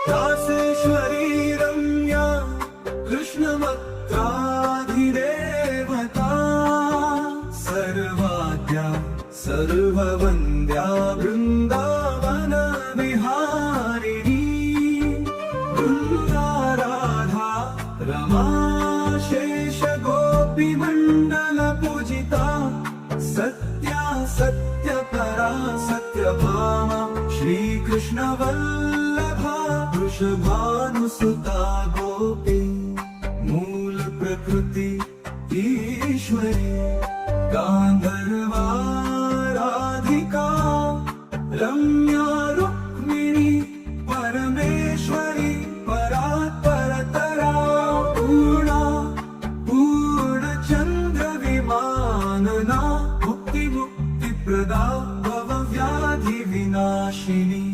दासेश्वरी रम्या कृष्णमत्राधिदेवता सर्वाद्या सर्ववन्द्या वृन्दावन विहारिणी वृन्दाराधा रमा शेष गोपी मण्डल पूजिता सत्या सत्यपरा सत्यभामा श्रीकृष्ण वल्लभा वृषभानुसुता गोपी मूल प्रकृति ईश्वरी गान्धर्वा राधिका रम्या रुक्मिणी परमेश्वरी परात्परतरा पूर्णा पूर्णचन्द्र विमानना मुक्ति मुक्तिप्रदा भवव्याधि विनाशिनी।